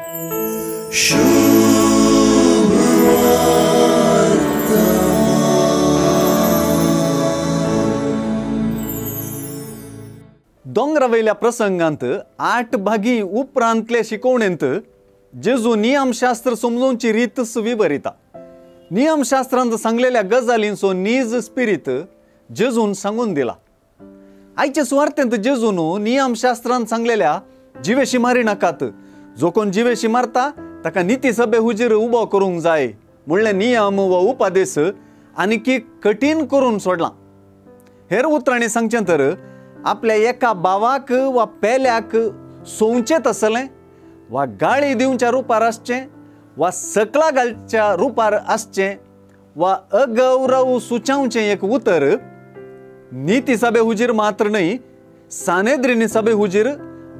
दोंगरावयल्या प्रसंगांत 8 भागी उपरांतले शिकवणेंत जेजू नियमशास्त्र समजूंची रीत विबरिता. नियमशास्त्रांत सांगलेल्या गजालींचो नीज स्पिरीत जेजून सांगून दिला. आयचे सुवार्तेंत जेजून नियमशास्त्रांत सांगलेल्या जिवेशी मारी नाकात, जो कोण जिवेशी मारता ताका निती सभे हुजीर उबो करूंक जाय म्हणले नियम व उपादेश आनीक कठीण करून सोडला. हेर उतरांनी सांगचें तर आपल्या एका बावाक वा पेल्याक सोंवचेत आसलें वा गाळी दिवच्या रुपार आसचें वा सकला घालच्या रुपार आसचें वा अगौरव सुचावचें एक उतर नीती सभे हुजीर मात्र न्हय, सानेद्रिनी सभे हुजीर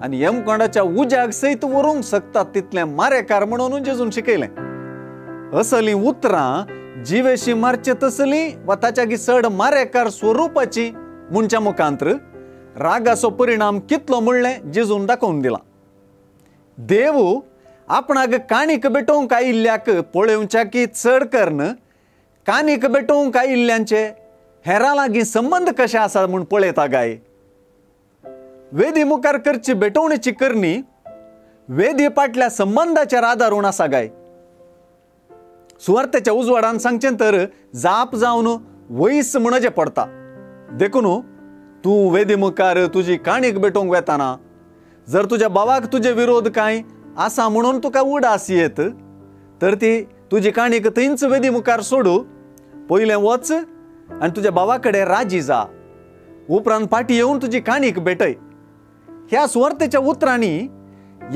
आनी यमकोंडाच्या उज्याक सयत व्हरूंक शकतात तितलें मारेकार म्हणून जेजून शिकयलें. असलीं उतरां जिवेशी मारचे तसलीं वा ताच्या चड मारेकार स्वरुपाची म्हणच्या मुखांत्र रागाचो परिणाम कितलो म्हणलें जेजून दाखोवन दिला. देव आपणाक काणीक भेटोवंक आयिल्ल्याक पळोवच्या की चड करन काणीक भेटोवंक आयिल्ल्यांचे हेरां लागीं संबंद कशे आसा म्हूण पळयता गाय. वेदी मुखार करची भेटोवणेची करणी वेदी फाटल्या संबंदाचेर आदारून आसा गाय. सुवार्तेच्या उजवाडान सांगचें तर जाप जावन वयस म्हणचे पडटा. देखून तूं वेदी मुखार तुजी काणीक भेटोवंक वेताना जर तुज्या भावाक तुजे विरोध कांय आसा म्हणून तुका उडास येत तर ती तुजी काणीक थंयच वेदी मुखार सोडू, पयलें वच आनी तुज्या भावा कडेन राजी जा, उपरांत फाटीं येवन तुजी काणीक भेटय. ह्या सुवार्तेच्या उतरांनी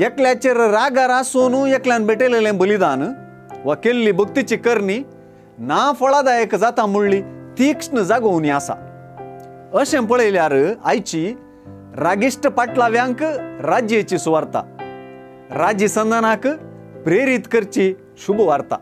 एकल्याचेर रागार आसून एकल्यान भेटयलेलें बलिदान वा केल्ली भक्तीची करणी ना फळादायक जाता म्हणली तीक्ष्ण जागोवनी आसा. अशें पळयल्यार आयची रागिश्ट पाटलाव्यांक राज्याची सुवार्ता, राज्य संधानाक प्रेरीत करची शुभ वार्ता.